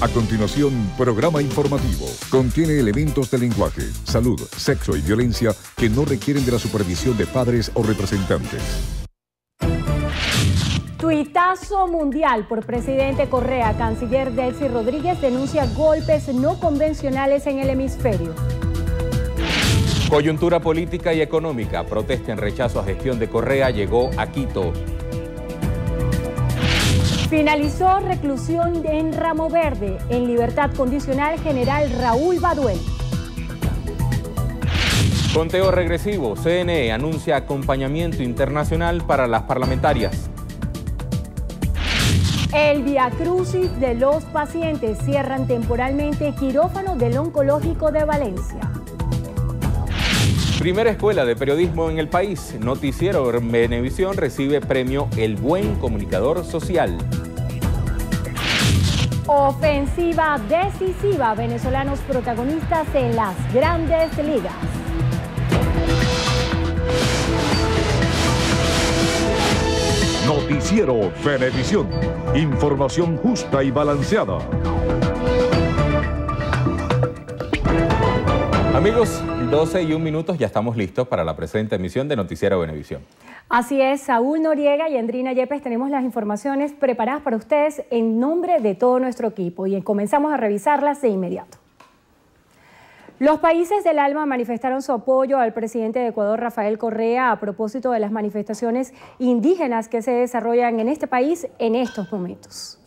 A continuación, programa informativo. Contiene elementos de lenguaje, salud, sexo y violencia que no requieren de la supervisión de padres o representantes. Tuitazo mundial por presidente Correa. Canciller Delcy Rodríguez denuncia golpes no convencionales en el hemisferio. Coyuntura política y económica. Protesta en rechazo a gestión de Correa llegó a Quito. Finalizó reclusión en Ramo Verde. En libertad condicional, general Raúl Baduel. Conteo regresivo. CNE anuncia acompañamiento internacional para las parlamentarias. El viacrucis de los pacientes. Cierran temporalmente quirófano del Oncológico de Valencia. Primera escuela de periodismo en el país. Noticiero Venevisión recibe premio El Buen Comunicador Social. Ofensiva decisiva. Venezolanos protagonistas en las grandes ligas. Noticiero Venevisión. Información justa y balanceada. Amigos, 12:01, ya estamos listos para la presente emisión de Noticiero Venevisión. Así es, Saúl Noriega y Andrina Yepes tenemos las informaciones preparadas para ustedes en nombre de todo nuestro equipo y comenzamos a revisarlas de inmediato. Los países del ALMA manifestaron su apoyo al presidente de Ecuador, Rafael Correa, a propósito de las manifestaciones indígenas que se desarrollan en este país en estos momentos.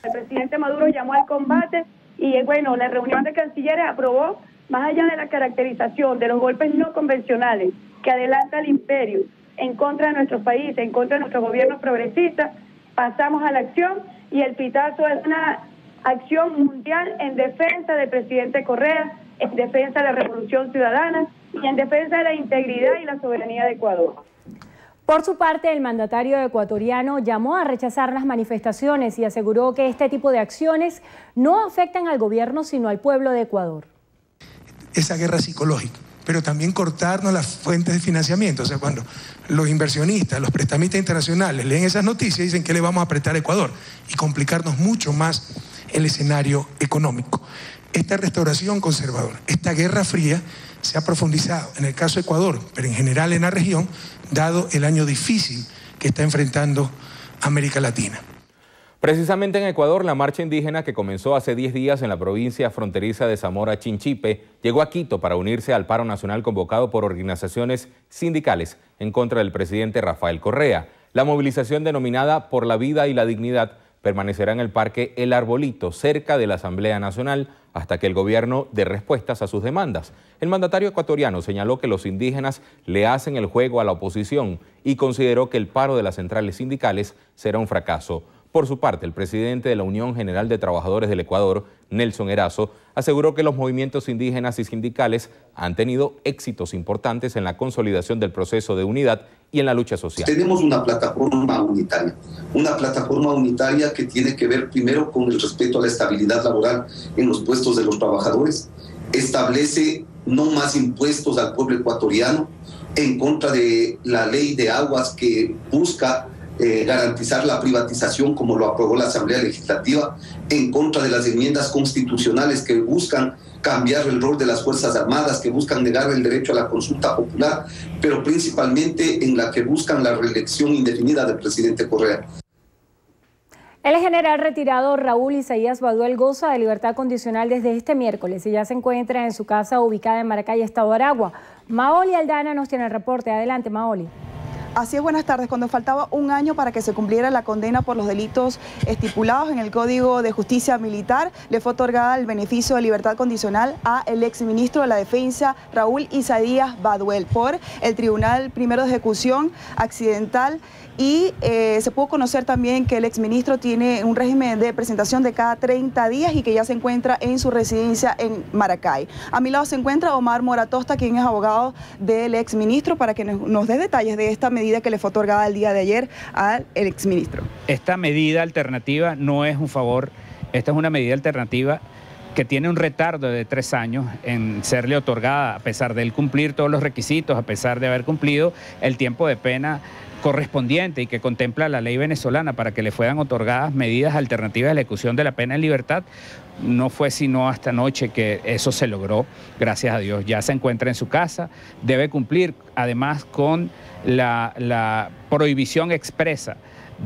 El presidente Maduro llamó al combate y bueno, la reunión de cancilleres aprobó, más allá de la caracterización de los golpes no convencionales que adelanta el imperio en contra de nuestro país, en contra de nuestro gobierno progresista, pasamos a la acción y el pitazo es una acción mundial en defensa del presidente Correa, en defensa de la revolución ciudadana y en defensa de la integridad y la soberanía de Ecuador. Por su parte, el mandatario ecuatoriano llamó a rechazar las manifestaciones y aseguró que este tipo de acciones no afectan al gobierno sino al pueblo de Ecuador. Esa guerra psicológica, pero también cortarnos las fuentes de financiamiento. O sea, cuando los inversionistas, los prestamistas internacionales leen esas noticias y dicen que le vamos a apretar a Ecuador y complicarnos mucho más el escenario económico. Esta restauración conservadora, esta guerra fría se ha profundizado en el caso de Ecuador, pero en general en la región, dado el año difícil que está enfrentando América Latina. Precisamente en Ecuador, la marcha indígena que comenzó hace 10 días en la provincia fronteriza de Zamora Chinchipe llegó a Quito para unirse al paro nacional convocado por organizaciones sindicales en contra del presidente Rafael Correa. La movilización denominada Por la Vida y la Dignidad permanecerá en el Parque El Arbolito, cerca de la Asamblea Nacional, hasta que el gobierno dé respuestas a sus demandas. El mandatario ecuatoriano señaló que los indígenas le hacen el juego a la oposición y consideró que el paro de las centrales sindicales será un fracaso. Por su parte, el presidente de la Unión General de Trabajadores del Ecuador, Nelson Erazo, aseguró que los movimientos indígenas y sindicales han tenido éxitos importantes en la consolidación del proceso de unidad y en la lucha social. Tenemos una plataforma unitaria que tiene que ver primero con el respeto a la estabilidad laboral en los puestos de los trabajadores, establece no más impuestos al pueblo ecuatoriano en contra de la ley de aguas que busca garantizar la privatización como lo aprobó la Asamblea Legislativa, en contra de las enmiendas constitucionales que buscan cambiar el rol de las Fuerzas Armadas, que buscan negar el derecho a la consulta popular, pero principalmente en la que buscan la reelección indefinida del presidente Correa. El general retirado Raúl Isaías Baduel goza de libertad condicional desde este miércoles y ya se encuentra en su casa ubicada en Maracay, Estado Aragua. Maoli Aldana nos tiene el reporte. Adelante, Maoli. Así es, buenas tardes. Cuando faltaba un año para que se cumpliera la condena por los delitos estipulados en el Código de Justicia Militar, le fue otorgada el beneficio de libertad condicional a el exministro de la Defensa, Raúl Isaías Baduel, por el Tribunal Primero de Ejecución Accidental. Y se pudo conocer también que el exministro tiene un régimen de presentación de cada 30 días y que ya se encuentra en su residencia en Maracay. A mi lado se encuentra Omar Moratosta, quien es abogado del exministro, para que nos dé detalles de esta medida que le fue otorgada el día de ayer al exministro. Esta medida alternativa no es un favor, esta es una medida alternativa que tiene un retardo de 3 años en serle otorgada, a pesar de él cumplir todos los requisitos, a pesar de haber cumplido el tiempo de pena correspondiente y que contempla la ley venezolana para que le fueran otorgadas medidas alternativas de la ejecución de la pena en libertad. No fue sino hasta anoche que eso se logró, gracias a Dios. Ya se encuentra en su casa, debe cumplir además con la prohibición expresa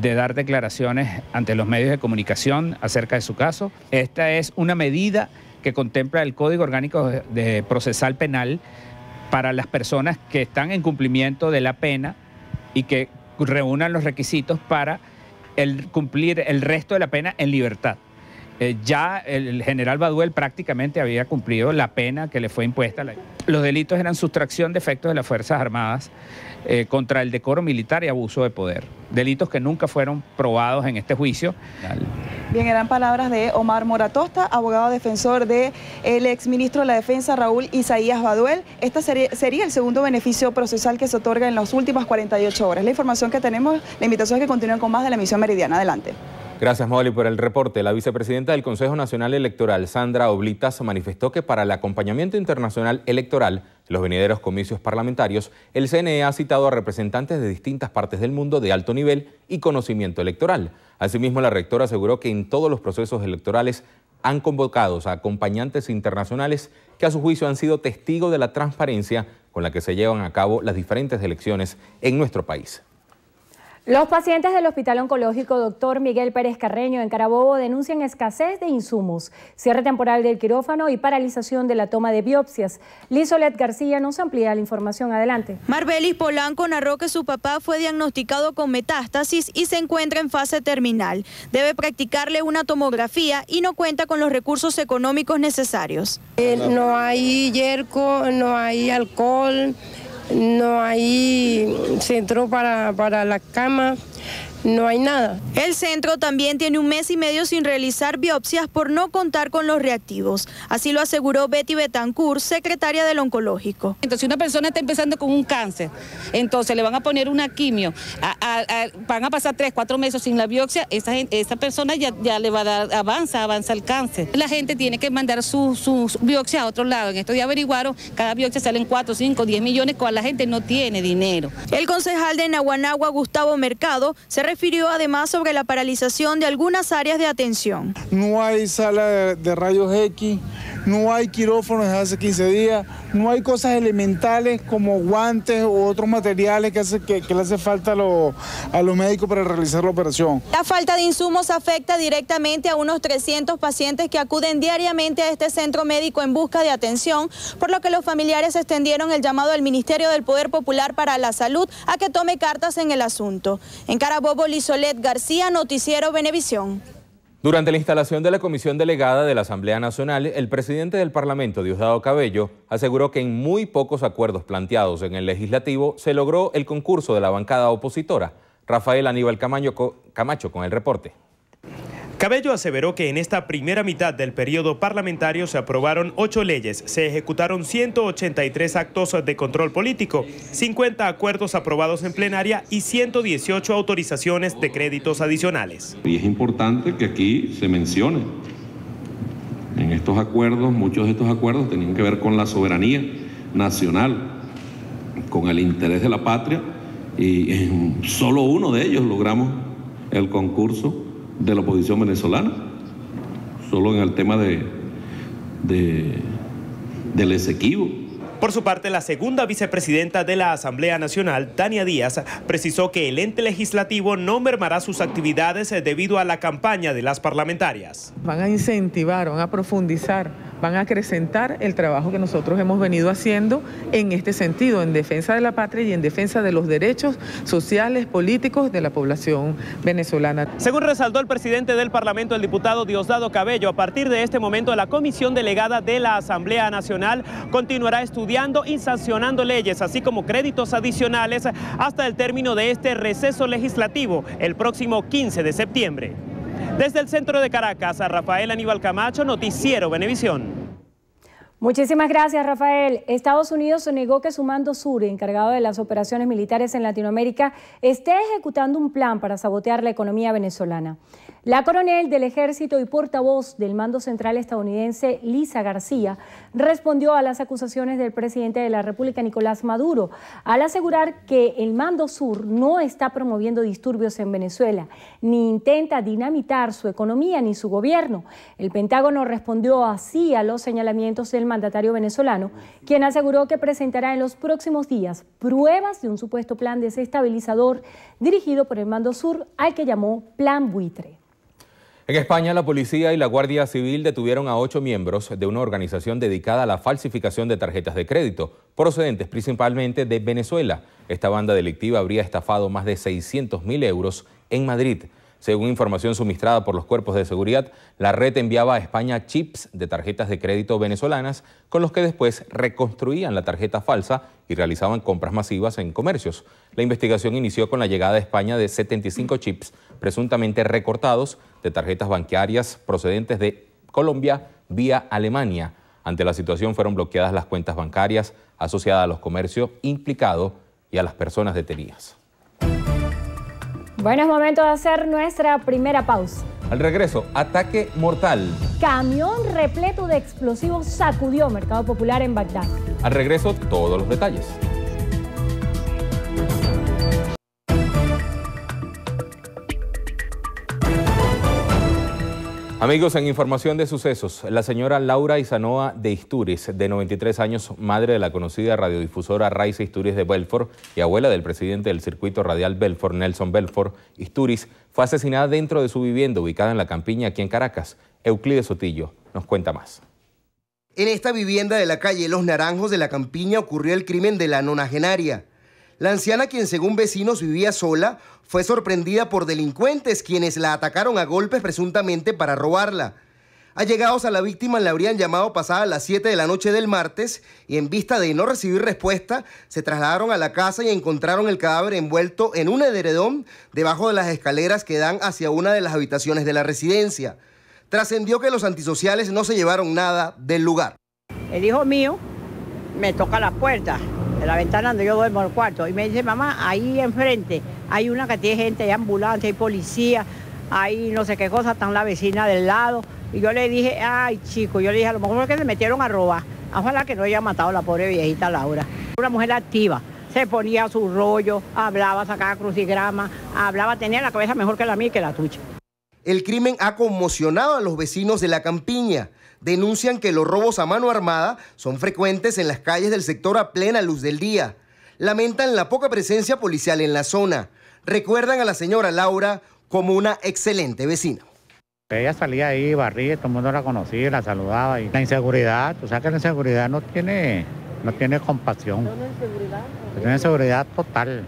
de dar declaraciones ante los medios de comunicación acerca de su caso. Esta es una medida que contempla el Código Orgánico de Procesal Penal para las personas que están en cumplimiento de la pena y que reúnan los requisitos para cumplir el resto de la pena en libertad. Ya el general Baduel prácticamente había cumplido la pena que le fue impuesta. Los delitos eran sustracción de efectos de las Fuerzas Armadas contra el decoro militar y abuso de poder. Delitos que nunca fueron probados en este juicio. Bien, eran palabras de Omar Moratosta, abogado defensor del exministro de la Defensa, Raúl Isaías Baduel. Este sería el segundo beneficio procesal que se otorga en las últimas 48 horas. La información que tenemos, la invitación es que continúen con más de la emisión meridiana. Adelante. Gracias, Molly, por el reporte. La vicepresidenta del Consejo Nacional Electoral, Sandra Oblitas, manifestó que para el acompañamiento internacional electoral de los venideros comicios parlamentarios, el CNE ha citado a representantes de distintas partes del mundo de alto nivel y conocimiento electoral. Asimismo, la rectora aseguró que en todos los procesos electorales han convocado a acompañantes internacionales que a su juicio han sido testigos de la transparencia con la que se llevan a cabo las diferentes elecciones en nuestro país. Los pacientes del Hospital Oncológico Dr. Miguel Pérez Carreño en Carabobo denuncian escasez de insumos, cierre temporal del quirófano y paralización de la toma de biopsias. Lizolet García nos amplía la información. Adelante. Marbelis Polanco narró que su papá fue diagnosticado con metástasis y se encuentra en fase terminal. Debe practicarle una tomografía y no cuenta con los recursos económicos necesarios. No hay yerco, no hay alcohol, no hay centro para la cama, no hay nada. El centro también tiene 1 mes y medio sin realizar biopsias por no contar con los reactivos. Así lo aseguró Betty Betancourt, secretaria del oncológico. Entonces, si una persona está empezando con un cáncer, entonces le van a poner una quimio, van a pasar 3, 4 meses sin la biopsia, esa persona ya le va a dar, avanza el cáncer. La gente tiene que mandar su biopsia a otro lado. En esto ya averiguaron, cada biopsia salen 4, 5, 10 millones, cuando la gente no tiene dinero. El concejal de Naguanagua, Gustavo Mercado, se refirió además sobre la paralización de algunas áreas de atención. No hay sala de rayos X, no hay quirófanos desde hace 15 días, no hay cosas elementales como guantes u otros materiales que le hace falta a los médicos para realizar la operación. La falta de insumos afecta directamente a unos 300 pacientes que acuden diariamente a este centro médico en busca de atención, por lo que los familiares extendieron el llamado al Ministerio del Poder Popular para la Salud a que tome cartas en el asunto. En Carabobo, Lizolet García, Noticiero Venevisión. Durante la instalación de la comisión delegada de la Asamblea Nacional, el presidente del Parlamento, Diosdado Cabello, aseguró que en muy pocos acuerdos planteados en el legislativo se logró el concurso de la bancada opositora. Rafael Aníbal Camacho con el reporte. Cabello aseveró que en esta primera mitad del periodo parlamentario se aprobaron 8 leyes, se ejecutaron 183 actos de control político, 50 acuerdos aprobados en plenaria y 118 autorizaciones de créditos adicionales. Y es importante que aquí se mencione, en estos acuerdos, muchos de estos acuerdos tenían que ver con la soberanía nacional, con el interés de la patria, y en solo uno de ellos logramos el concurso de la oposición venezolana, solo en el tema del Esequibo. Por su parte, la segunda vicepresidenta de la Asamblea Nacional, Tania Díaz, precisó que el ente legislativo no mermará sus actividades debido a la campaña de las parlamentarias. Van a incentivar, van a profundizar, van a acrecentar el trabajo que nosotros hemos venido haciendo en este sentido, en defensa de la patria y en defensa de los derechos sociales, políticos de la población venezolana. Según resaltó el presidente del Parlamento, el diputado Diosdado Cabello, a partir de este momento la comisión delegada de la Asamblea Nacional continuará estudiando y sancionando leyes, así como créditos adicionales hasta el término de este receso legislativo, el próximo 15 de septiembre. Desde el centro de Caracas, a Rafael Aníbal Camacho, Noticiero Venevisión. Muchísimas gracias, Rafael. Estados Unidos negó que su mando sur, encargado de las operaciones militares en Latinoamérica, esté ejecutando un plan para sabotear la economía venezolana. La coronel del ejército y portavoz del mando central estadounidense, Lisa García, respondió a las acusaciones del presidente de la República, Nicolás Maduro, al asegurar que el mando sur no está promoviendo disturbios en Venezuela, ni intenta dinamitar su economía ni su gobierno. El Pentágono respondió así a los señalamientos del mandatario venezolano, quien aseguró que presentará en los próximos días pruebas de un supuesto plan desestabilizador dirigido por el mando sur, al que llamó Plan Buitre. En España, la policía y la Guardia Civil detuvieron a 8 miembros de una organización dedicada a la falsificación de tarjetas de crédito, procedentes principalmente de Venezuela. Esta banda delictiva habría estafado más de 600.000 euros en Madrid. Según información suministrada por los cuerpos de seguridad, la red enviaba a España chips de tarjetas de crédito venezolanas con los que después reconstruían la tarjeta falsa y realizaban compras masivas en comercios. La investigación inició con la llegada a España de 75 chips presuntamente recortados de tarjetas bancarias procedentes de Colombia vía Alemania. Ante la situación fueron bloqueadas las cuentas bancarias asociadas a los comercios implicados y a las personas detenidas. Bueno, es momento de hacer nuestra primera pausa. Al regreso, ataque mortal. Camión repleto de explosivos sacudió Mercado Popular en Bagdad. Al regreso, todos los detalles. Amigos, en información de sucesos, la señora Laura Isanoa de Istúriz, de 93 años, madre de la conocida radiodifusora Raiza Istúriz de Belfort y abuela del presidente del circuito radial Belfort, Nelson Belfort Istúriz, fue asesinada dentro de su vivienda ubicada en La Campiña, aquí en Caracas. Euclides Sotillo nos cuenta más. En esta vivienda de la calle Los Naranjos de La Campiña ocurrió el crimen de la nonagenaria. La anciana, quien según vecinos vivía sola, fue sorprendida por delincuentes quienes la atacaron a golpes presuntamente para robarla. Allegados a la víctima le habrían llamado pasada las 7 de la noche del martes y en vista de no recibir respuesta, se trasladaron a la casa y encontraron el cadáver envuelto en un edredón debajo de las escaleras que dan hacia una de las habitaciones de la residencia. Trascendió que los antisociales no se llevaron nada del lugar. El hijo mío me toca la puerta de la ventana donde yo duermo en el cuarto y me dice: mamá, ahí enfrente hay una cantidad de gente, hay ambulancia, hay policía, hay no sé qué cosa, están la vecina del lado. Y yo le dije: ay, chico, yo le dije, a lo mejor es que se metieron a robar. Ojalá que no haya matado a la pobre viejita Laura. Una mujer activa, se ponía su rollo, hablaba, sacaba crucigrama, hablaba, tenía la cabeza mejor que la mía y que la tuya. El crimen ha conmocionado a los vecinos de La Campiña. Denuncian que los robos a mano armada son frecuentes en las calles del sector a plena luz del día. Lamentan la poca presencia policial en la zona. Recuerdan a la señora Laura como una excelente vecina. Ella salía ahí, barría, todo el mundo la conocía, la saludaba. Y la inseguridad, tú sabes que la inseguridad no tiene compasión. ¿No es inseguridad? Es una inseguridad total.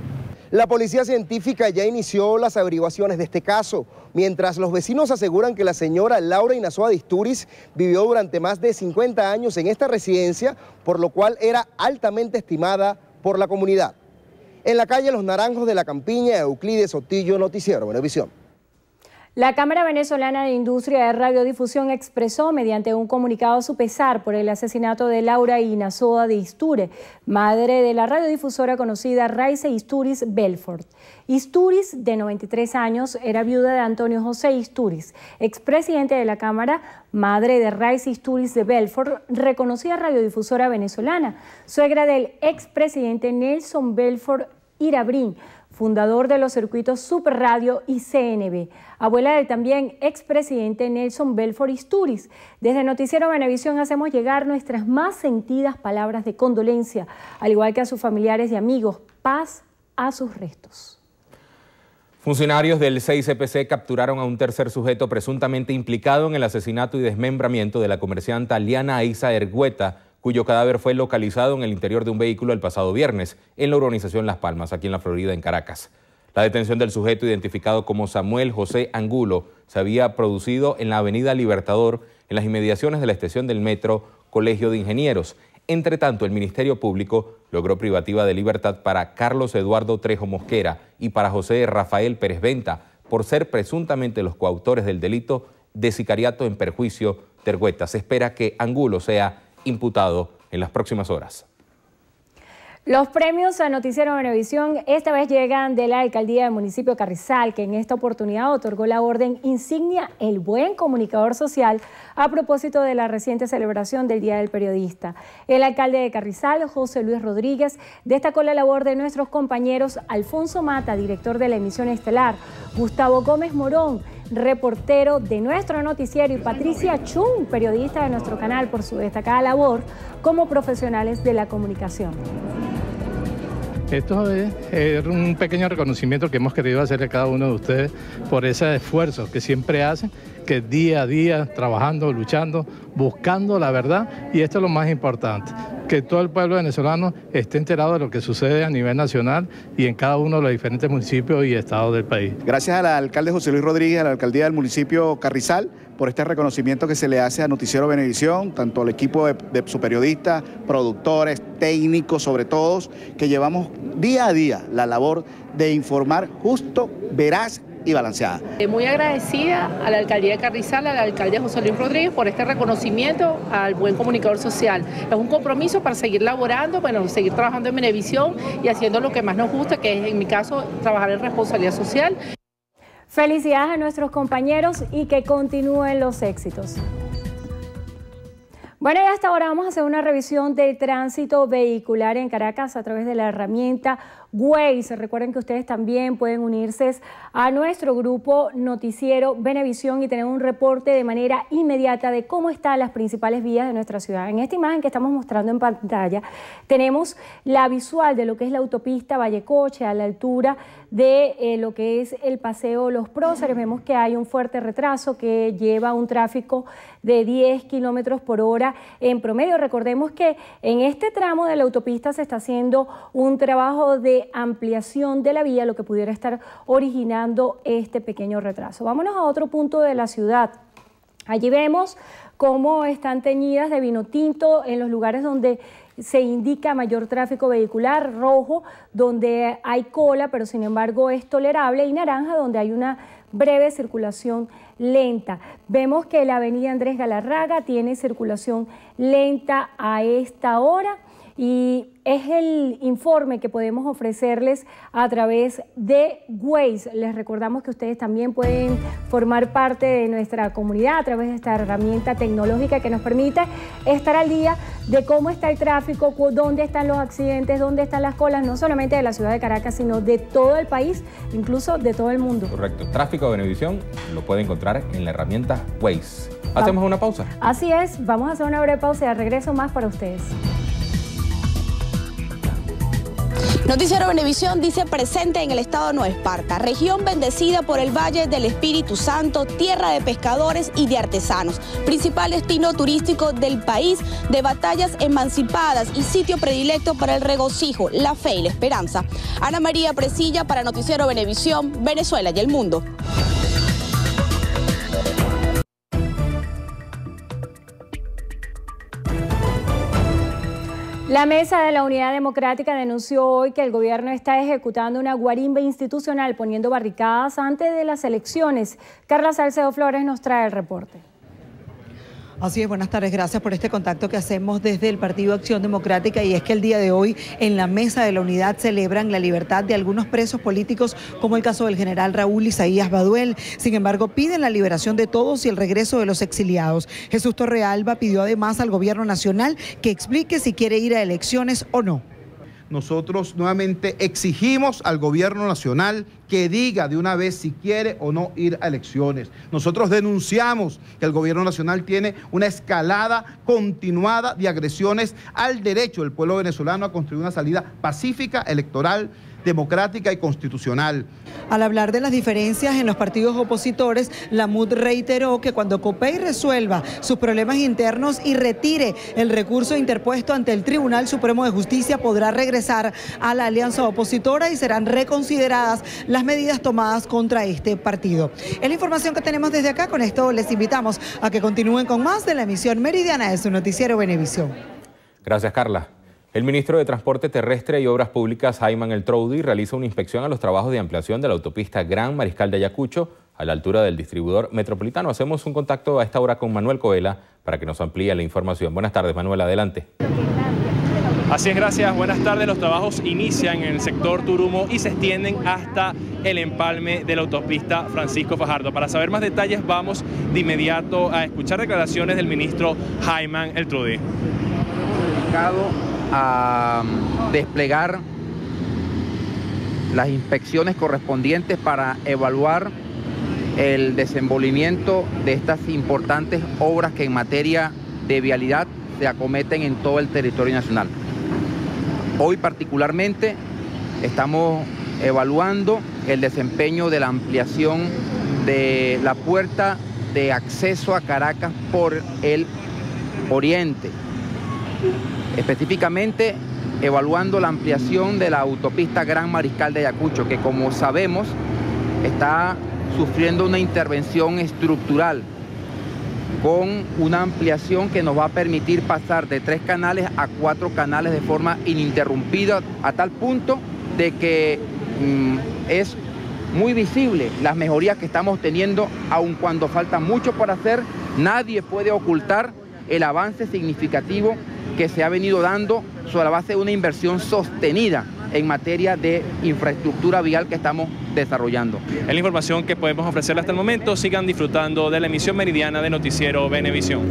La policía científica ya inició las averiguaciones de este caso, mientras los vecinos aseguran que la señora Laura Isanoa de Istúriz vivió durante más de 50 años en esta residencia, por lo cual era altamente estimada por la comunidad. En la calle Los Naranjos de La Campiña, Euclides Sotillo, Noticiero Venevisión. La Cámara Venezolana de Industria de Radiodifusión expresó mediante un comunicado su pesar por el asesinato de Laura Isanoa de Istúriz, madre de la radiodifusora conocida Raiza Istúriz Belfort. Istúriz, de 93 años, era viuda de Antonio José Istúriz, expresidente de la Cámara, madre de Raiza Istúriz de Belfort, reconocida radiodifusora venezolana, suegra del expresidente Nelson Belfort Irabrín, fundador de los circuitos Super Radio y CNB, abuela del también expresidente Nelson Belfort Istúriz. Desde Noticiero Venevisión hacemos llegar nuestras más sentidas palabras de condolencia, al igual que a sus familiares y amigos. Paz a sus restos. Funcionarios del CICPC capturaron a un tercer sujeto presuntamente implicado en el asesinato y desmembramiento de la comerciante Liana Aiza Ergueta, cuyo cadáver fue localizado en el interior de un vehículo el pasado viernes en la urbanización Las Palmas, aquí en la Florida, en Caracas. La detención del sujeto, identificado como Samuel José Angulo, se había producido en la avenida Libertador, en las inmediaciones de la estación del metro Colegio de Ingenieros. Entre tanto, el Ministerio Público logró privativa de libertad para Carlos Eduardo Trejo Mosquera y para José Rafael Pérez Venta, por ser presuntamente los coautores del delito de sicariato en perjuicio de Ergueta. Se espera que Angulo sea imputado en las próximas horas. Los premios a Noticiero Venevisión esta vez llegan de la Alcaldía del municipio Carrizal, que en esta oportunidad otorgó la orden insignia El Buen Comunicador Social a propósito de la reciente celebración del Día del Periodista. El alcalde de Carrizal, José Luis Rodríguez, destacó la labor de nuestros compañeros Alfonso Mata, director de la emisión estelar, Gustavo Gómez Morón, reportero de nuestro noticiero, y Patricia Chun, periodista de nuestro canal, por su destacada labor como profesionales de la comunicación. Esto es un pequeño reconocimiento que hemos querido hacerle a cada uno de ustedes por ese esfuerzo que siempre hacen, que día a día trabajando, luchando, buscando la verdad, y esto es lo más importante, que todo el pueblo venezolano esté enterado de lo que sucede a nivel nacional y en cada uno de los diferentes municipios y estados del país. Gracias al alcalde José Luis Rodríguez, a la alcaldía del municipio Carrizal, por este reconocimiento que se le hace a Noticiero Venevisión, tanto al equipo de su periodistas, productores, técnicos, sobre todo, que llevamos día a día la labor de informar justo, veraz y balanceada. Muy agradecida a la alcaldía de Carrizal, a la alcaldía José Luis Rodríguez por este reconocimiento al buen comunicador social. Es un compromiso para seguir laborando, bueno, seguir trabajando en Venevisión y haciendo lo que más nos gusta, que es en mi caso trabajar en responsabilidad social. Felicidades a nuestros compañeros y que continúen los éxitos. Bueno, y hasta ahora vamos a hacer una revisión del tránsito vehicular en Caracas a través de la herramienta Waze. Recuerden que ustedes también pueden unirse a nuestro grupo Noticiero Venevisión y tener un reporte de manera inmediata de cómo están las principales vías de nuestra ciudad. En esta imagen que estamos mostrando en pantalla tenemos la visual de lo que es la autopista Vallecoche a la altura de lo que es el Paseo Los Próceres. Vemos que hay un fuerte retraso que lleva un tráfico de 10 kilómetros por hora en promedio. Recordemos que en este tramo de la autopista se está haciendo un trabajo de ampliación de la vía, lo que pudiera estar originando este pequeño retraso. Vámonos a otro punto de la ciudad. Allí vemos cómo están teñidas de vino tinto en los lugares donde se indica mayor tráfico vehicular, rojo donde hay cola pero sin embargo es tolerable, y naranja donde hay una breve circulación lenta. Vemos que la avenida Andrés Galarraga tiene circulación lenta a esta hora y es el informe que podemos ofrecerles a través de Waze. Les recordamos que ustedes también pueden formar parte de nuestra comunidad a través de esta herramienta tecnológica que nos permite estar al día de cómo está el tráfico, dónde están los accidentes, dónde están las colas, no solamente de la ciudad de Caracas, sino de todo el país, incluso de todo el mundo. Correcto. Tráfico de Venevisión lo puede encontrar en la herramienta Waze. ¿Hacemos una pausa? Así es, vamos a hacer una breve pausa y de regreso más para ustedes. Noticiero Venevisión dice presente en el estado de Nueva Esparta, región bendecida por el Valle del Espíritu Santo, tierra de pescadores y de artesanos, principal destino turístico del país, de batallas emancipadas y sitio predilecto para el regocijo, la fe y la esperanza. Ana María Presilla para Noticiero Venevisión, Venezuela y el mundo. La Mesa de la Unidad Democrática denunció hoy que el gobierno está ejecutando una guarimba institucional poniendo barricadas antes de las elecciones. Carla Salcedo Flores nos trae el reporte. Así es, buenas tardes, gracias por este contacto que hacemos desde el Partido Acción Democrática, y es que el día de hoy en la Mesa de la Unidad celebran la libertad de algunos presos políticos como el caso del general Raúl Isaías Baduel. Sin embargo, piden la liberación de todos y el regreso de los exiliados. Jesús Torrealba pidió además al gobierno nacional que explique si quiere ir a elecciones o no. Nosotros nuevamente exigimos al gobierno nacional que diga de una vez si quiere o no ir a elecciones. Nosotros denunciamos que el gobierno nacional tiene una escalada continuada de agresiones al derecho del pueblo venezolano a construir una salida pacífica, electoral, democrática y constitucional. Al hablar de las diferencias en los partidos opositores, la MUD reiteró que cuando COPEI resuelva sus problemas internos y retire el recurso interpuesto ante el Tribunal Supremo de Justicia, podrá regresar a la alianza opositora y serán reconsideradas las medidas tomadas contra este partido. Es la información que tenemos desde acá. Con esto les invitamos a que continúen con más de la emisión meridiana de su noticiero Venevisión. Gracias, Carla. El ministro de Transporte Terrestre y Obras Públicas, Ayman El Troudi, realiza una inspección a los trabajos de ampliación de la autopista Gran Mariscal de Ayacucho a la altura del distribuidor metropolitano. Hacemos un contacto a esta hora con Manuel Coela para que nos amplíe la información. Buenas tardes, Manuel, adelante. Así es, gracias. Buenas tardes. Los trabajos inician en el sector Turumo y se extienden hasta el empalme de la autopista Francisco Fajardo. Para saber más detalles, vamos de inmediato a escuchar declaraciones del ministro Jaiman Eltrudi. Dedicado a desplegar las inspecciones correspondientes para evaluar el desenvolvimiento de estas importantes obras que en materia de vialidad se acometen en todo el territorio nacional. Hoy particularmente estamos evaluando el desempeño de la ampliación de la puerta de acceso a Caracas por el oriente. Específicamente evaluando la ampliación de la autopista Gran Mariscal de Ayacucho, que como sabemos está sufriendo una intervención estructural con una ampliación que nos va a permitir pasar de 3 canales a 4 canales de forma ininterrumpida, a tal punto de que es muy visible las mejorías que estamos teniendo, aun cuando falta mucho por hacer. Nadie puede ocultar el avance significativo que se ha venido dando sobre la base de una inversión sostenida en materia de infraestructura vial que estamos desarrollando. Es la información que podemos ofrecerle hasta el momento. Sigan disfrutando de la emisión meridiana de Noticiero Venevisión.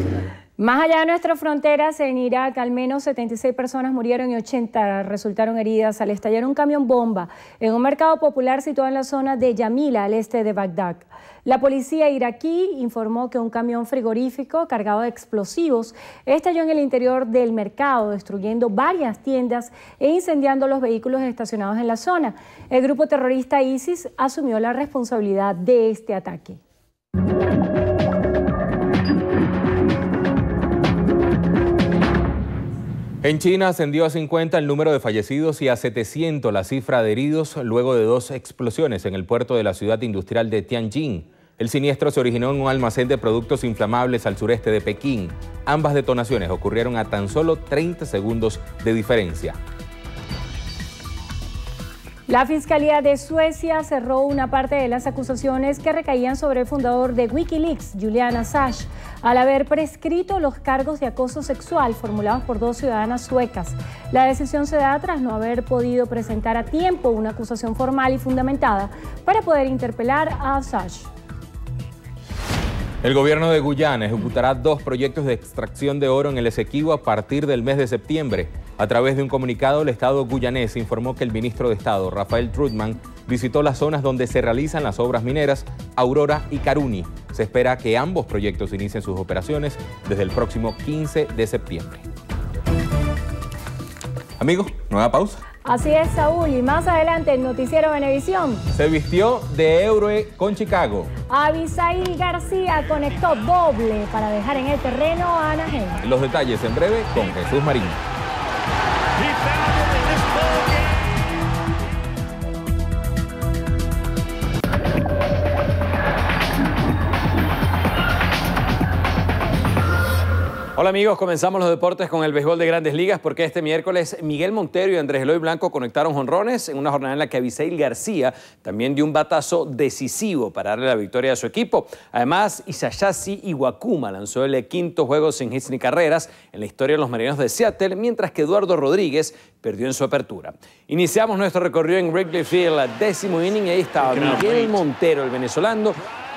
Más allá de nuestras fronteras, en Irak, al menos 76 personas murieron y 80 resultaron heridas al estallar un camión bomba en un mercado popular situado en la zona de Yamila, al este de Bagdad. La policía iraquí informó que un camión frigorífico cargado de explosivos estalló en el interior del mercado, destruyendo varias tiendas e incendiando los vehículos estacionados en la zona. El grupo terrorista ISIS asumió la responsabilidad de este ataque. En China ascendió a 50 el número de fallecidos y a 700 la cifra de heridos luego de 2 explosiones en el puerto de la ciudad industrial de Tianjin. El siniestro se originó en un almacén de productos inflamables al sureste de Pekín. Ambas detonaciones ocurrieron a tan solo 30 segundos de diferencia. La Fiscalía de Suecia cerró una parte de las acusaciones que recaían sobre el fundador de Wikileaks, Julian Assange, al haber prescrito los cargos de acoso sexual formulados por 2 ciudadanas suecas. La decisión se da tras no haber podido presentar a tiempo una acusación formal y fundamentada para poder interpelar a Assange. El gobierno de Guyana ejecutará 2 proyectos de extracción de oro en el Esequibo a partir del mes de septiembre. A través de un comunicado, el Estado guyanés informó que el ministro de Estado, Rafael Trudman, visitó las zonas donde se realizan las obras mineras Aurora y Caruni. Se espera que ambos proyectos inicien sus operaciones desde el próximo 15 de septiembre. Amigos, nueva pausa. Así es, Saúl, y más adelante en Noticiero Venevisión. Se vistió de héroe con Chicago. Abisail García conectó doble para dejar en el terreno a Ana Gena. Los detalles en breve con Jesús Marín. Hola amigos, comenzamos los deportes con el béisbol de Grandes Ligas porque este miércoles Miguel Montero y Andrés Eloy Blanco conectaron jonrones en una jornada en la que Abisail García también dio un batazo decisivo para darle la victoria a su equipo. Además, Isayashi Iwakuma lanzó el 5º juego sin hits ni carreras en la historia de los Marineros de Seattle, mientras que Eduardo Rodríguez perdió en su apertura. Iniciamos nuestro recorrido en Wrigley Field, al 10º inning, y ahí estaba Miguel Montero, el venezolano,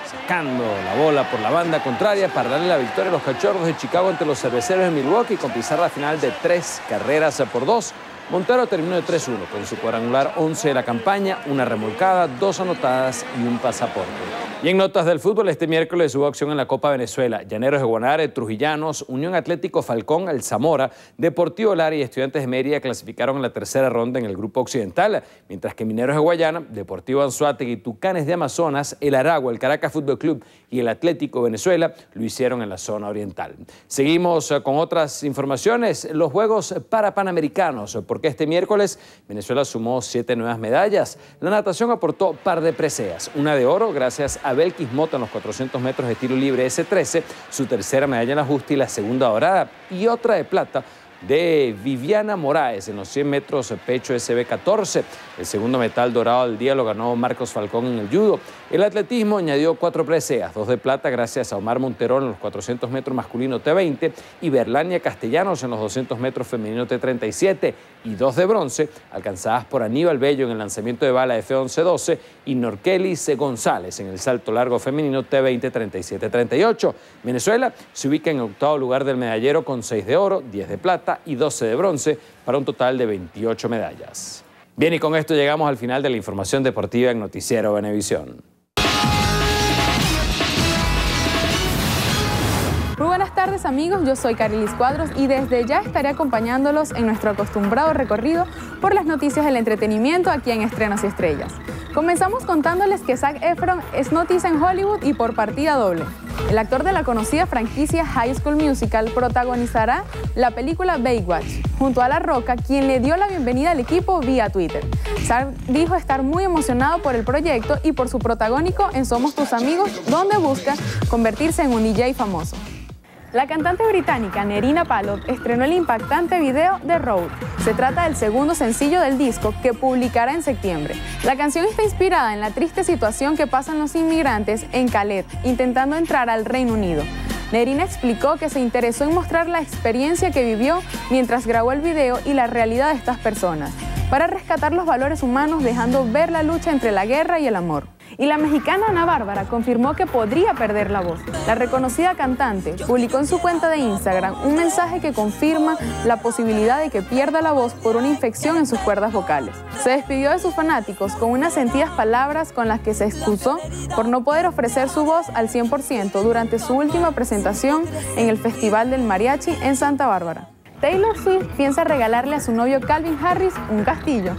sacando la bola por la banda contraria para darle la victoria a los Cachorros de Chicago ante los Cerveceros de Milwaukee con pizarra final de 3-2. Montero terminó de 3-1 con su cuadrangular 11 de la campaña, una remolcada, 2 anotadas y un pasaporte. Y en notas del fútbol, este miércoles hubo acción en la Copa Venezuela. Llaneros de Guanare, Trujillanos, Unión Atlético Falcón, El Zamora, Deportivo Lara y Estudiantes de Mérida clasificaron en la tercera ronda en el grupo occidental, mientras que Mineros de Guayana, Deportivo Anzoátegui, Tucanes de Amazonas, el Aragua, el Caracas Fútbol Club y el Atlético Venezuela lo hicieron en la zona oriental. Seguimos con otras informaciones, los Juegos para Panamericanos, porque este miércoles Venezuela sumó 7 nuevas medallas. La natación aportó par de preseas, una de oro gracias a Belkis Mota en los 400 metros de tiro libre S13, su tercera medalla en la justa y la segunda dorada, y otra de plata de Viviana Moraes en los 100 metros pecho SB14. El segundo metal dorado del día lo ganó Marcos Falcón en el judo. El atletismo añadió 4 preseas, 2 de plata gracias a Omar Monterón en los 400 metros masculino T20 y Berlania Castellanos en los 200 metros femenino T37 y 2 de bronce alcanzadas por Aníbal Bello en el lanzamiento de bala F11-12 y Norkelis González en el salto largo femenino T20 37-38. Venezuela se ubica en el octavo lugar del medallero con 6 de oro, 10 de plata y 12 de bronce para un total de 28 medallas. Bien, y con esto llegamos al final de la información deportiva en Noticiero Venevisión. Muy buenas tardes amigos, yo soy Carilis Cuadros y desde ya estaré acompañándolos en nuestro acostumbrado recorrido por las noticias del entretenimiento aquí en Estrenos y Estrellas. Comenzamos contándoles que Zac Efron es noticia en Hollywood y por partida doble. El actor de la conocida franquicia High School Musical protagonizará la película Baywatch, junto a La Roca, quien le dio la bienvenida al equipo vía Twitter. Zac dijo estar muy emocionado por el proyecto y por su protagónico en Somos Tus Amigos, donde busca convertirse en un DJ famoso. La cantante británica Nerina Palov estrenó el impactante video The Road. Se trata del segundo sencillo del disco que publicará en septiembre. La canción está inspirada en la triste situación que pasan los inmigrantes en Calais, intentando entrar al Reino Unido. Nerina explicó que se interesó en mostrar la experiencia que vivió mientras grabó el video y la realidad de estas personas, para rescatar los valores humanos dejando ver la lucha entre la guerra y el amor. Y la mexicana Ana Bárbara confirmó que podría perder la voz. La reconocida cantante publicó en su cuenta de Instagram un mensaje que confirma la posibilidad de que pierda la voz por una infección en sus cuerdas vocales. Se despidió de sus fanáticos con unas sentidas palabras con las que se excusó por no poder ofrecer su voz al 100% durante su última presentación en el Festival del Mariachi en Santa Bárbara. Taylor Swift piensa regalarle a su novio Calvin Harris un castillo.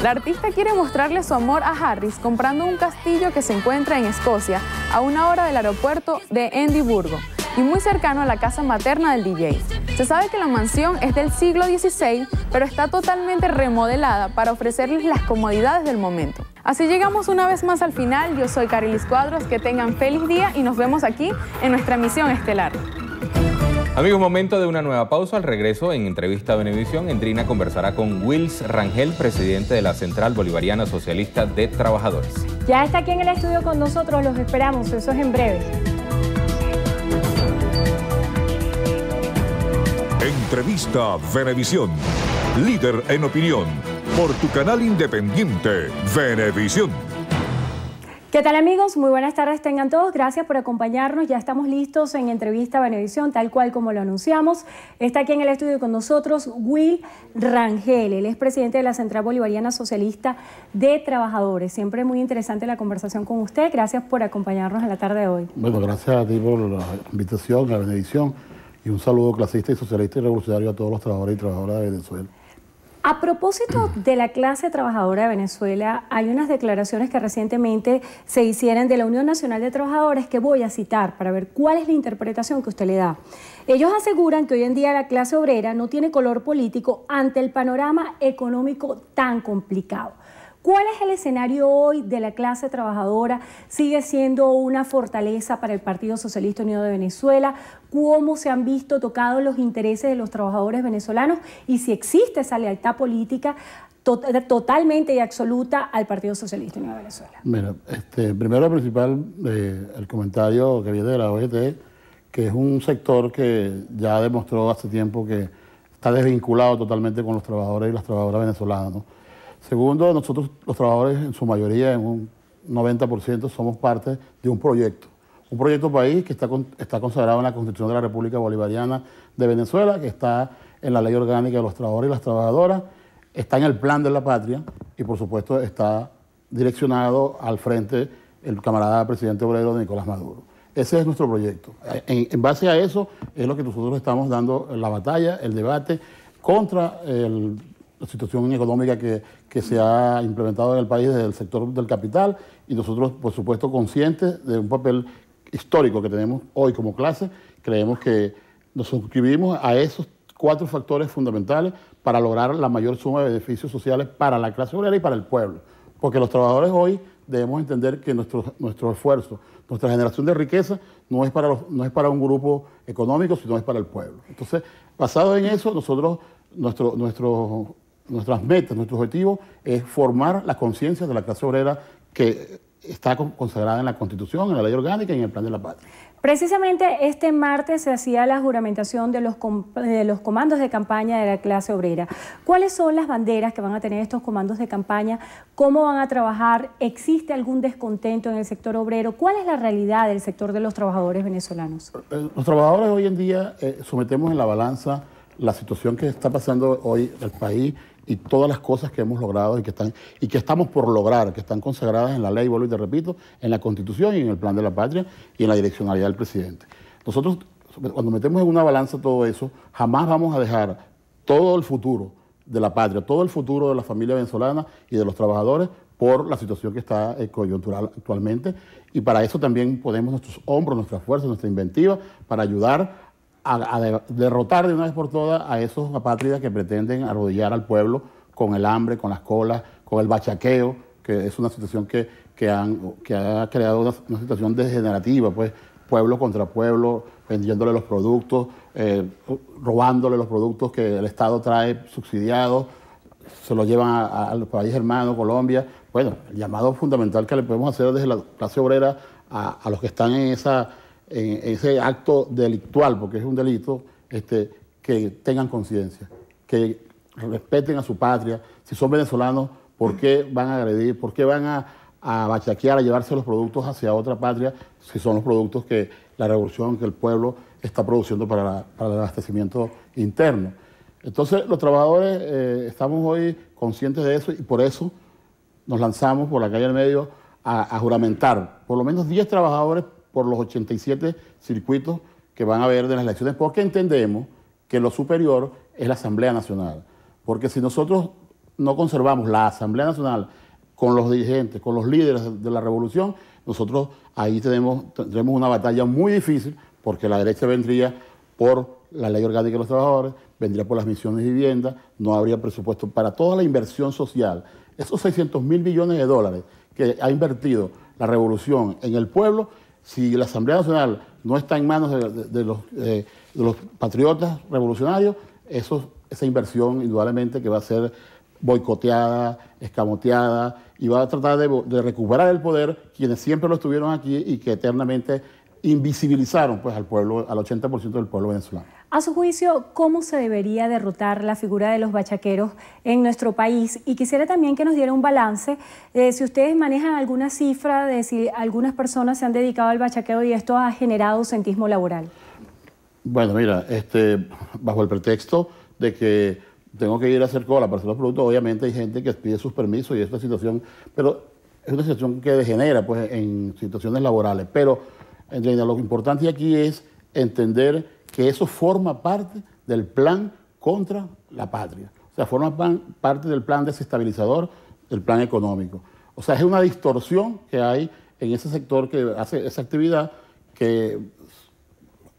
La artista quiere mostrarle su amor a Harris comprando un castillo que se encuentra en Escocia, a 1 hora del aeropuerto de Edimburgo y muy cercano a la casa materna del DJ. Se sabe que la mansión es del siglo XVI, pero está totalmente remodelada para ofrecerles las comodidades del momento. Así llegamos una vez más al final. Yo soy Carilis Cuadros, que tengan feliz día y nos vemos aquí en nuestra emisión estelar. Amigos, momento de una nueva pausa. Al regreso, en entrevista a Venevisión, Endrina conversará con Wills Rangel, presidente de la Central Bolivariana Socialista de Trabajadores. Ya está aquí en el estudio con nosotros, los esperamos, eso es en breve. Entrevista Venevisión, líder en opinión, por tu canal independiente, Venevisión. ¿Qué tal amigos? Muy buenas tardes tengan todos, gracias por acompañarnos, ya estamos listos en Entrevista Venevisión, tal cual como lo anunciamos. Está aquí en el estudio con nosotros Will Rangel, él es presidente de la Central Bolivariana Socialista de Trabajadores. Siempre muy interesante la conversación con usted, gracias por acompañarnos en la tarde de hoy. Bueno, gracias a ti por la invitación a Venevisión y un saludo clasista y socialista y revolucionario a todos los trabajadores y trabajadoras de Venezuela. A propósito de la clase trabajadora de Venezuela, hay unas declaraciones que recientemente se hicieron de la Unión Nacional de Trabajadores que voy a citar para ver cuál es la interpretación que usted le da. Ellos aseguran que hoy en día la clase obrera no tiene color político ante el panorama económico tan complicado. ¿Cuál es el escenario hoy de la clase trabajadora? ¿Sigue siendo una fortaleza para el Partido Socialista Unido de Venezuela? ¿Cómo se han visto tocados los intereses de los trabajadores venezolanos? Y si existe esa lealtad política totalmente y absoluta al Partido Socialista Unido de Venezuela. Mira, primero principal, el comentario que viene de la OIT, que es un sector que ya demostró hace tiempo que está desvinculado totalmente con los trabajadores y las trabajadoras venezolanas, ¿no? Segundo, nosotros los trabajadores en su mayoría, en un 90%, somos parte de un proyecto país que está consagrado en la Constitución de la República Bolivariana de Venezuela, que está en la Ley Orgánica de los Trabajadores y las Trabajadoras, está en el Plan de la Patria y por supuesto está direccionado al frente el camarada presidente obrero Nicolás Maduro. Ese es nuestro proyecto. En base a eso es lo que nosotros estamos dando la batalla, el debate contra la situación económica que se ha implementado en el país desde el sector del capital y nosotros, por supuesto, conscientes de un papel histórico que tenemos hoy como clase, creemos que nos suscribimos a esos 4 factores fundamentales para lograr la mayor suma de beneficios sociales para la clase obrera y para el pueblo. Porque los trabajadores hoy debemos entender que nuestro esfuerzo, nuestra generación de riqueza no es para un grupo económico, sino es para el pueblo. Entonces, basado en eso, nosotros, nuestras metas, nuestro objetivo es formar la conciencia de la clase obrera que está consagrada en la Constitución, en la Ley Orgánica y en el Plan de la Patria. Precisamente este martes se hacía la juramentación de los comandos de campaña de la clase obrera. ¿Cuáles son las banderas que van a tener estos comandos de campaña? ¿Cómo van a trabajar? ¿Existe algún descontento en el sector obrero? ¿Cuál es la realidad del sector de los trabajadores venezolanos? Los trabajadores hoy en día sometemos en la balanza la situación que está pasando hoy el país y todas las cosas que hemos logrado y que estamos por lograr, que están consagradas en la ley, vuelvo y te repito, en la Constitución y en el Plan de la Patria y en la direccionalidad del presidente. Nosotros, cuando metemos en una balanza todo eso, jamás vamos a dejar todo el futuro de la patria, todo el futuro de la familia venezolana y de los trabajadores por la situación que está coyuntural actualmente, y para eso también ponemos nuestros hombros, nuestra fuerza, nuestra inventiva para ayudar a derrotar de una vez por todas a esos apátridas que pretenden arrodillar al pueblo con el hambre, con las colas, con el bachaqueo, que es una situación que ha creado una situación degenerativa, pues, pueblo contra pueblo, vendiéndole los productos, robándole los productos que el Estado trae subsidiados, se los llevan al país hermano, Colombia. Bueno, el llamado fundamental que le podemos hacer desde la clase obrera a los que están en ese acto delictual, porque es un delito, que tengan conciencia, que respeten a su patria. Si son venezolanos, ¿por qué van a agredir? ¿Por qué van a bachaquear, a llevarse los productos hacia otra patria si son los productos que la revolución, que el pueblo está produciendo para el abastecimiento interno? Entonces, los trabajadores estamos hoy conscientes de eso y por eso nos lanzamos por la calle del medio a juramentar por lo menos 10 trabajadores por los 87 circuitos que van a haber de las elecciones, porque entendemos que lo superior es la Asamblea Nacional. Porque si nosotros no conservamos la Asamblea Nacional con los dirigentes, con los líderes de la revolución, nosotros ahí tendremos una batalla muy difícil, porque la derecha vendría por la Ley Orgánica de los Trabajadores, vendría por las misiones de vivienda, no habría presupuesto para toda la inversión social. Esos 600.000 millones de dólares que ha invertido la revolución en el pueblo, si la Asamblea Nacional no está en manos de los patriotas revolucionarios, esa inversión indudablemente que va a ser boicoteada, escamoteada, y va a tratar de recuperar el poder quienes siempre lo estuvieron aquí y que eternamente invisibilizaron, pues, al pueblo, al 80% del pueblo venezolano. A su juicio, ¿cómo se debería derrotar la figura de los bachaqueros en nuestro país? Y quisiera también que nos diera un balance, si ustedes manejan alguna cifra de si algunas personas se han dedicado al bachaqueo y esto ha generado ausentismo laboral. Bueno, mira, bajo el pretexto de que tengo que ir a hacer cola para hacer los productos, obviamente hay gente que pide sus permisos y esta situación, pero es una situación que degenera, pues, en situaciones laborales. Pero en realidad lo importante aquí es entender que eso forma parte del plan contra la patria. O sea, forma parte del plan desestabilizador, del plan económico. O sea, es una distorsión que hay en ese sector que hace esa actividad, que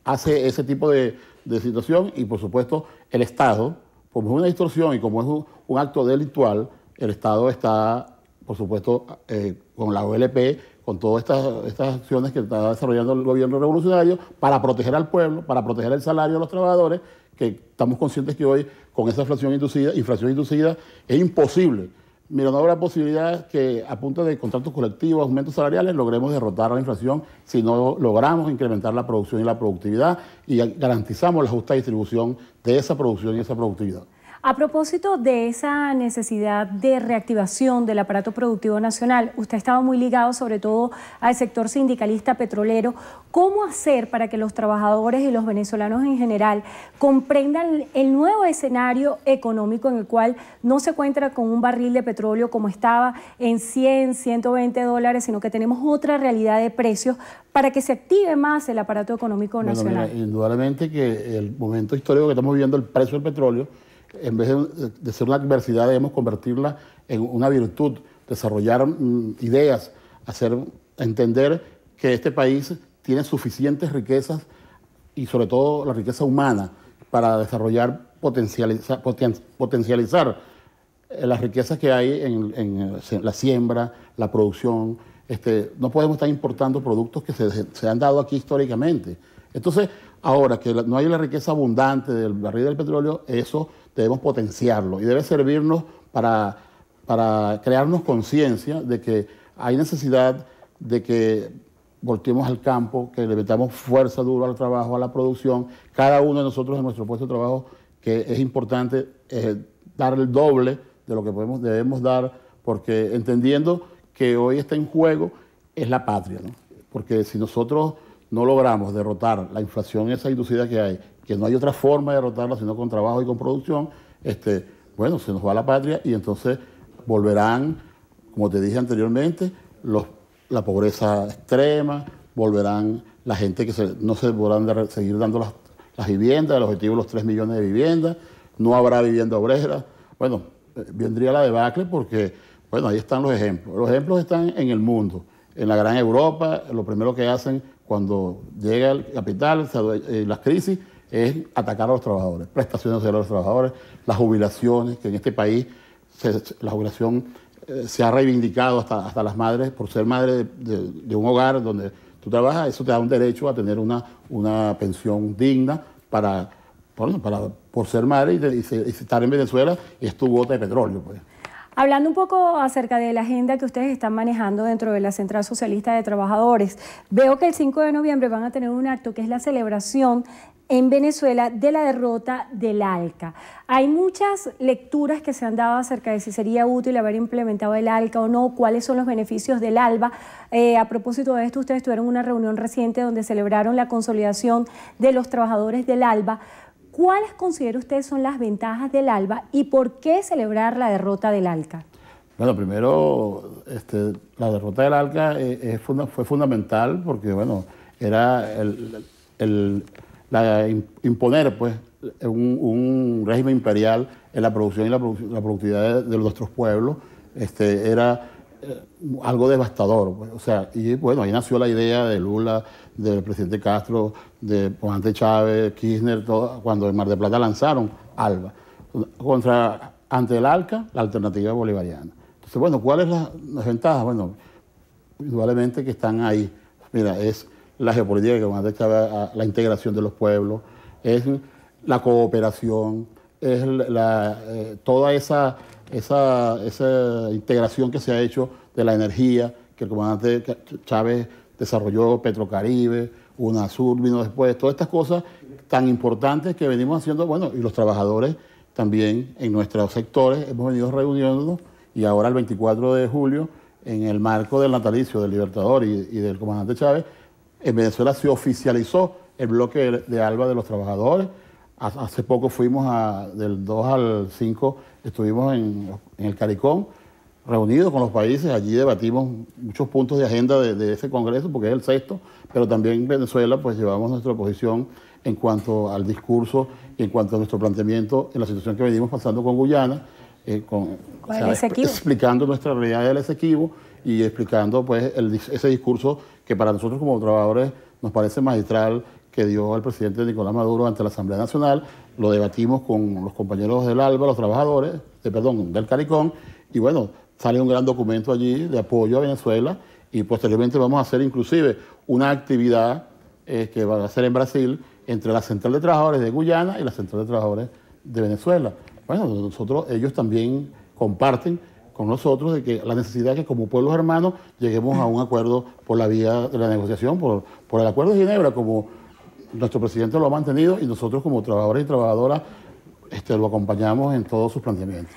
hace ese tipo de situación, y por supuesto el Estado, como es una distorsión y como es un acto delictual, el Estado está, por supuesto, con la OLP, con todas estas acciones que está desarrollando el gobierno revolucionario para proteger al pueblo, para proteger el salario de los trabajadores, que estamos conscientes que hoy, con esa inflación inducida, es imposible. Mira, no habrá posibilidad que a punta de contratos colectivos, aumentos salariales, logremos derrotar a la inflación si no logramos incrementar la producción y la productividad y garantizamos la justa distribución de esa producción y esa productividad. A propósito de esa necesidad de reactivación del aparato productivo nacional, usted estaba muy ligado sobre todo al sector sindicalista petrolero. ¿Cómo hacer para que los trabajadores y los venezolanos en general comprendan el nuevo escenario económico en el cual no se cuenta con un barril de petróleo como estaba en 100, 120 dólares, sino que tenemos otra realidad de precios para que se active más el aparato económico nacional? Mira, indudablemente que el momento histórico que estamos viviendo, el precio del petróleo, en vez de ser una adversidad, debemos convertirla en una virtud, desarrollar ideas, entender que este país tiene suficientes riquezas y sobre todo la riqueza humana para desarrollar, potencializar las riquezas que hay en la siembra, la producción. No podemos estar importando productos que se han dado aquí históricamente. Entonces, ahora que no hay la riqueza abundante del barril del petróleo, eso debemos potenciarlo y debe servirnos para crearnos conciencia de que hay necesidad de que volteemos al campo, que le metamos fuerza dura al trabajo, a la producción. Cada uno de nosotros en nuestro puesto de trabajo, que es importante dar el doble de lo que debemos dar, porque entendiendo que hoy está en juego es la patria, ¿no? Porque si nosotros no logramos derrotar la inflación esa inducida que hay, que no hay otra forma de derrotarla sino con trabajo y con producción, bueno, se nos va la patria y entonces volverán, como te dije anteriormente, la pobreza extrema, volverán la gente que no se podrán seguir dando las viviendas, el objetivo de los 3 millones de viviendas, no habrá vivienda obrera. Bueno, vendría la debacle porque, bueno, ahí están los ejemplos. Los ejemplos están en el mundo. En la gran Europa, lo primero que hacen cuando llega el capital, las crisis, es atacar a los trabajadores, prestaciones sociales a los trabajadores, las jubilaciones, que en este país la jubilación se ha reivindicado hasta las madres, por ser madre de un hogar donde tú trabajas, eso te da un derecho a tener una pensión digna por ser madre y estar en Venezuela, y es tu gota de petróleo, pues. Hablando un poco acerca de la agenda que ustedes están manejando dentro de la Central Socialista de Trabajadores, veo que el 5 de noviembre van a tener un acto que es la celebración en Venezuela de la derrota del ALCA. Hay muchas lecturas que se han dado acerca de si sería útil haber implementado el ALCA o no, cuáles son los beneficios del ALBA. A propósito de esto, ustedes tuvieron una reunión reciente donde celebraron la consolidación de los trabajadores del ALBA. ¿Cuáles considera usted son las ventajas del ALBA y por qué celebrar la derrota del ALCA? Bueno, primero, la derrota del ALCA fue fundamental porque, bueno, era imponer pues, un régimen imperial en la producción y la productividad de nuestros pueblos. Era algo devastador, pues. O sea, y bueno, ahí nació la idea de Lula, del presidente Castro, de Juan Chávez, Kirchner, cuando en Mar del Plata lanzaron ALBA. Ante el ALCA, la alternativa bolivariana. Entonces, bueno, ¿cuáles las ventajas? Bueno, indudablemente que están ahí. Mira, es la geopolítica que Juan Chávez, la integración de los pueblos, es la cooperación, es toda esa integración que se ha hecho de la energía, que el comandante Chávez desarrolló, Petrocaribe, UNASUR vino después, todas estas cosas tan importantes que venimos haciendo, bueno, y los trabajadores también en nuestros sectores hemos venido reuniéndonos, y ahora el 24 de julio, en el marco del natalicio del Libertador y del comandante Chávez, en Venezuela se oficializó el bloque de ALBA de los trabajadores. Hace poco fuimos del 2 al 5, estuvimos en el CARICOM, reunidos con los países, allí debatimos muchos puntos de agenda de ese congreso, porque es el 6º, pero también en Venezuela pues llevamos nuestra posición en cuanto al discurso y en cuanto a nuestro planteamiento en la situación que venimos pasando con Guyana, explicando nuestra realidad del Esequibo y explicando pues ese discurso que para nosotros como trabajadores nos parece magistral, que dio el presidente Nicolás Maduro ante la Asamblea Nacional. Lo debatimos con los compañeros del ALBA, los trabajadores, del CARICOM, y bueno, sale un gran documento allí de apoyo a Venezuela, y posteriormente vamos a hacer inclusive una actividad que va a ser en Brasil entre la Central de Trabajadores de Guyana y la Central de Trabajadores de Venezuela. Bueno, ellos también comparten con nosotros de que la necesidad de que como pueblos hermanos lleguemos a un acuerdo por la vía de la negociación, por el Acuerdo de Ginebra, como nuestro presidente lo ha mantenido, y nosotros como trabajadores y trabajadoras lo acompañamos en todos sus planteamientos.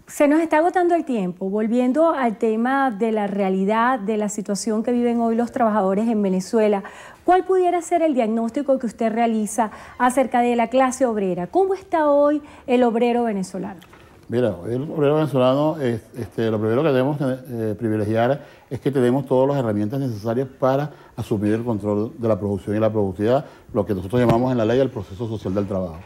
Se nos está agotando el tiempo. Volviendo al tema de la realidad, de la situación que viven hoy los trabajadores en Venezuela, ¿cuál pudiera ser el diagnóstico que usted realiza acerca de la clase obrera? ¿Cómo está hoy el obrero venezolano? Mira, el obrero venezolano, lo primero que debemos privilegiar es que tenemos todas las herramientas necesarias para asumir el control de la producción y la productividad, lo que nosotros llamamos en la ley el proceso social del trabajo.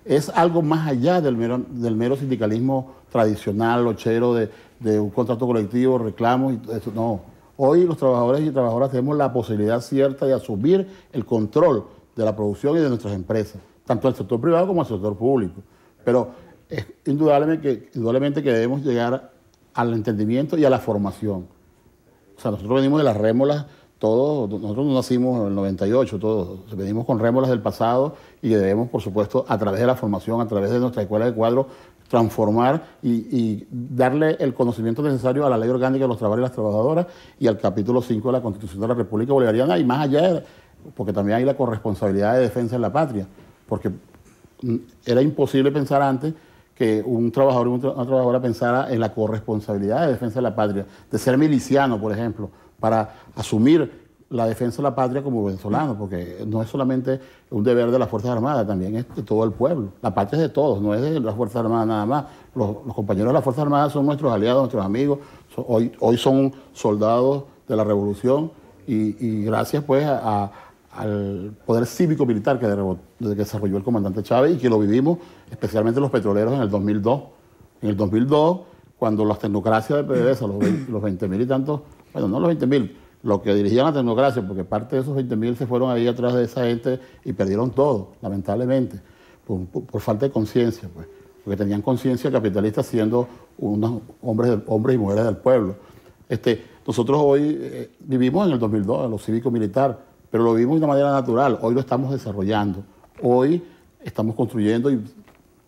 Es algo más allá del mero sindicalismo tradicional, lochero, de un contrato colectivo, reclamos y eso. No, hoy los trabajadores y trabajadoras tenemos la posibilidad cierta de asumir el control de la producción y de nuestras empresas, tanto el sector privado como el sector público. Pero es indudablemente que debemos llegar al entendimiento y a la formación. O sea, nosotros venimos de las rémolas, nosotros no nacimos en el 98, todos venimos con rémolas del pasado y debemos, por supuesto, a través de la formación, a través de nuestra escuela de cuadros, transformar y darle el conocimiento necesario a la Ley Orgánica de los Trabajadores y las Trabajadoras y al capítulo 5 de la Constitución de la República Bolivariana y más allá, porque también hay la corresponsabilidad de defensa de la patria, porque era imposible pensar antes que un trabajador y una trabajadora pensara en la corresponsabilidad de defensa de la patria, de ser miliciano, por ejemplo, para asumir la defensa de la patria como venezolano, porque no es solamente un deber de las Fuerzas Armadas, también es de todo el pueblo. La patria es de todos, no es de las Fuerzas Armadas nada más. Los compañeros de las Fuerzas Armadas son nuestros aliados, nuestros amigos, hoy son soldados de la revolución y gracias pues al poder cívico-militar que desarrolló el comandante Chávez y que lo vivimos, especialmente los petroleros en el 2002. En el 2002, cuando las tecnocracias de PDVSA, los 20.000 y tantos, bueno, no los 20.000, los que dirigían la tecnocracia, porque parte de esos 20.000 se fueron ahí atrás de esa gente y perdieron todo, lamentablemente, por falta de conciencia, pues, porque tenían conciencia capitalista siendo unos hombres y mujeres del pueblo. Nosotros hoy vivimos en el 2002, en lo cívico-militar, pero lo vivimos de una manera natural. Hoy lo estamos desarrollando. Hoy estamos construyendo y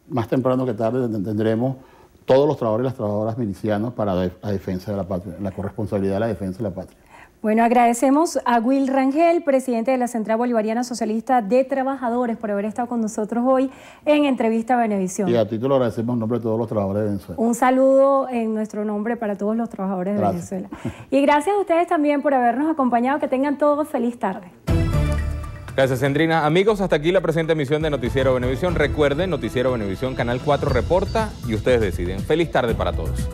más temprano que tarde tendremos todos los trabajadores y las trabajadoras milicianos para la defensa de la patria, la corresponsabilidad de la defensa de la patria. Bueno, agradecemos a Will Rangel, presidente de la Central Bolivariana Socialista de Trabajadores, por haber estado con nosotros hoy en Entrevista a Venevisión. Y a ti te lo agradecemos en nombre de todos los trabajadores de Venezuela. Un saludo en nuestro nombre para todos los trabajadores de Venezuela. Y gracias a ustedes también por habernos acompañado. Que tengan todos feliz tarde. Gracias, Endrina. Amigos, hasta aquí la presente emisión de Noticiero Venevisión. Recuerden, Noticiero Venevisión, Canal 4 reporta y ustedes deciden. Feliz tarde para todos.